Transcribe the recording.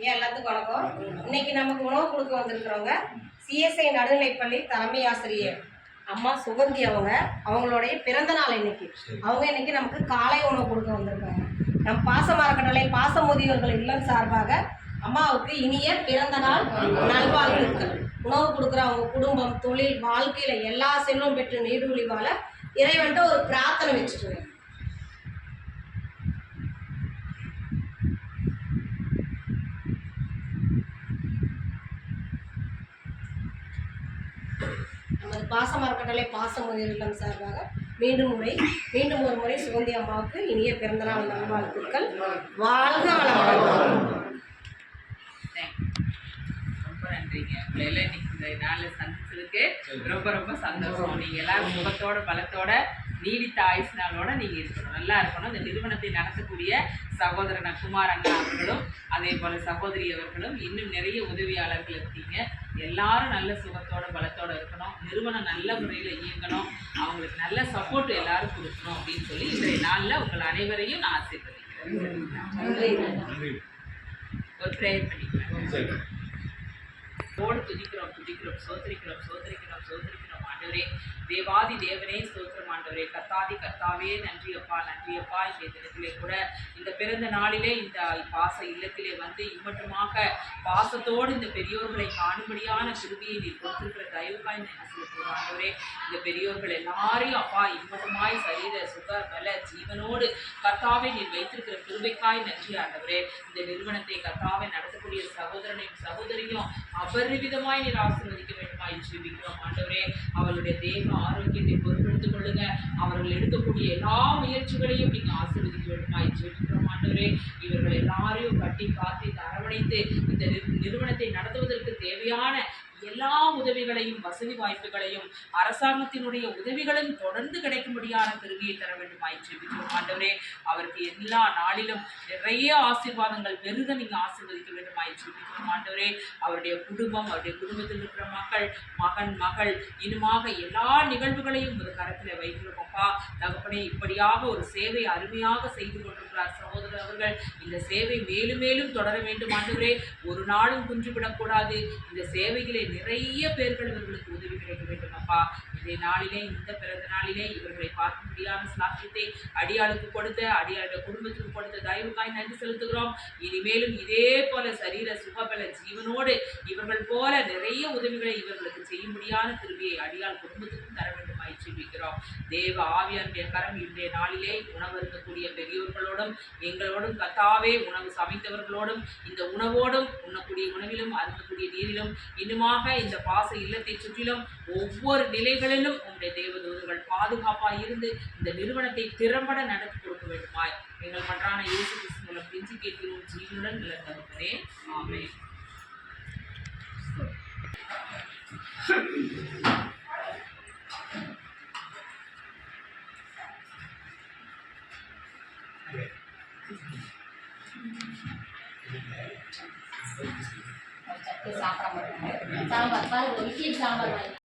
எல்லாத்துக்கும் வணக்கம். இன்னைக்கு நமக்கு உணவு கொடுக்க வந்திருக்கிறவங்க சிஎஸ்ஐ நடுநிலைப்பள்ளி தலைமை ஆசிரியர் அம்மா சுகந்தி. அவங்களுடைய பிறந்த நாள் இன்னைக்கு. அவங்க இன்னைக்கு நமக்கு காலை உணவு கொடுக்க வந்திருக்காங்க. நம் பாசமரக்கட்டளை பாச முதியோர்கள் இல்லம் சார்பாக அம்மாவுக்கு இனிய பிறந்த நாள் நல்வாழ்த்துக்கள். உணவு கொடுக்குற அவங்க குடும்பம், தொழில், வாழ்க்கையில எல்லா செல்வம் பெற்று நீடூழி வாழ இறைவன்ட்டு ஒரு பிரார்த்தனை வச்சுட்டு நமது பாசமரக்கட்டளை பாச முதியோர் சார்பாக மீண்டும் ஒரு முறை சுகந்தி அம்மாவுக்கு இனிய பிறந்தநாள் நல்வாழ்த்துக்கள். வாழ்க வளமுடன். ரொம்ப நன்றிங்க. உங்களை எல்லாம் இன்னைக்கு இந்த நாளில் சந்திச்சதுக்கு ரொம்ப ரொம்ப சந்தோஷம். நீங்கள் எல்லாரும் முகத்தோட பலத்தோட நீடித்த ஆயுசு நாளோட நீங்கள் இருக்கணும், நல்லா இருக்கணும். இந்த நிறுவனத்தை நடத்தக்கூடிய சகோதரன் குமார் அண்ணா அவர்களும் அதே போல் சகோதரி அவர்களும் இன்னும் நிறைய உதவியாளர்கள் இருக்கீங்க. எல்லாரும் நல்ல சுகத்தோட பலத்தோட இருக்கணும், நிறுவனம் நல்ல முறையில் இயங்கணும், அவங்களுக்கு நல்ல சப்போர்ட் எல்லாரும் கொடுக்கணும் அப்படின்னு சொல்லி இன்றைய நாளில் உங்கள் அனைவரையும் நான் ஆசீர்வதிக்கிறேன். ஒரு ப்ரேயர் பண்ணிக்கிறேன். துதிக்கிறோம் ஆண்டவரே, தேவாதி தேவனே ஸ்தோத்திரம் ஆண்டவரே, கர்த்தாவே நன்றி அப்பா. இந்த தினத்திலே கூட இந்த பிறந்த நாளிலே இந்த பாச இல்லத்திலே வந்து இம்மட்டுமாக பாசத்தோடு இந்த பெரியோர்களை காணும்படியான கிருபையை நீ கொடுத்திருக்கிற தயவுக்காய் செலுத்துகிறோம் ஆண்டவரே. இந்த பெரியோர்கள் எல்லாரையும் அப்பா இம்மட்டுமாய் சரீர சுக பல ஜீவனோடு கர்த்தாவை நீர் வைத்திருக்கிற கிருபைக்காய் நன்றி ஆண்டவரே. இந்த நிறுவனத்தை கர்த்தாவை நடத்தக்கூடிய சகோதரனையும் சகோதரியும் அபரிவிதமாய் நீர் ஆசீர்வதிக்க வேண்டுமாய் ஜெபிக்கிறோம் ஆண்டவரே. அவர்களுடைய தேக ஆரோக்கியத்தை பொறுப்படுத்திக் கொள்ளுங்க. அவர்கள் எடுக்கக்கூடிய எல்லா முயற்சிகளையும் நீங்க ஆசீர்வதிக்க வேண்டுமாய் ஜெபிக்கிறோம் ஆண்டவரே. இவர்கள் எல்லாரையும் கட்டி காத்து அரவணைத்து இந்த நிறுவனத்தை நடத்துவதற்கு தேவையான எல்லா உதவிகளையும் வசதி வாய்ப்புகளையும் அரசாங்கத்தினுடைய உதவிகளும் தொடர்ந்து கிடைக்கும்படியான கிருபையை தர வேண்டுமாய் ஜெபிக்கிறோம் ஆண்டவரே. அவருக்கு எல்லா நாளிலும் நிறைய ஆசீர்வாதங்கள் பெருக நீங்க ஆசீர்வதிக்க வேண்டுமாய் ஜெபிக்கிறோம் ஆண்டவரே. அவருடைய குடும்பம், அவருடைய குடும்பத்தில் இருக்கிற மக்கள், மகன் மகள் இன்னுமாக எல்லா நிகழ்வுகளையும் ஒரு கரத்தில் வைக்கிறோம் அப்பா. தகப்பனே, இப்படியாக ஒரு சேவை அருமையாக செய்து கொண்டிருக்கிறார் சகோதரர் அவர்கள். இந்த சேவை மேலும் மேலும் தொடர வேண்டும் ஆண்டவரே. ஒரு நாளும் குன்றுவிடக்கூடாது. இந்த சேவைகளை நிறைய பேர்கள் இவர்களுக்கு உதவி கிடைக்க வேண்டும் அப்பா. இதே நாளிலே, இந்த பிறந்த நாளிலே இவர்களை பார்க்க முடியாத சாட்சியத்தை அடியாளுக்கு கொடுத்த, அடியாளுடைய குடும்பத்துக்கு கொடுத்த தயவுக்காய் நன்றி செலுத்துகிறோம். இனிமேலும் இதே போல சரீர சுகபல ஜீவனோடு இவர்கள் போல நிறைய உதவிகளை இவர்களுக்கு செய்ய முடியாத கிருபையை அடியாள் குடும்பத்துக்கும் தர வேண்டும் ஜெபிக்கிறோம். தேவ ஆவியானுடைய கரம் இன்றைய நாளிலே உணவு இருக்கக்கூடிய பெரியோர்களோடும் எங்களோடும் கர்த்தாவே உணவு சமைத்தவர்களோடும் இந்த உணவோடும் உண்ணக்கூடிய உணவிலும் அருந்தக்கூடிய நீரிலும் இன்னுமாக இந்த பாச இல்லத்தை சுற்றிலும் ஒவ்வொரு நிலைகளிலும் உங்களுடைய தேவதூதர்கள் பாதுகாப்பாக இருந்து இந்த நிறுவனத்தை திறம்பட நடத்தி கொடுக்க வேண்டுமாய் எங்கள் பன்றான இயேசு கிறிஸ்து மூலம் பிரிஞ்சு கேட்கிறோம் ஜீவனுடன் நிலத்தருக்கிறே. ஆமென். சாப்பிட மாட்டாங்க. சாம்பார் பாருங்க, இட்லி சாம்பார்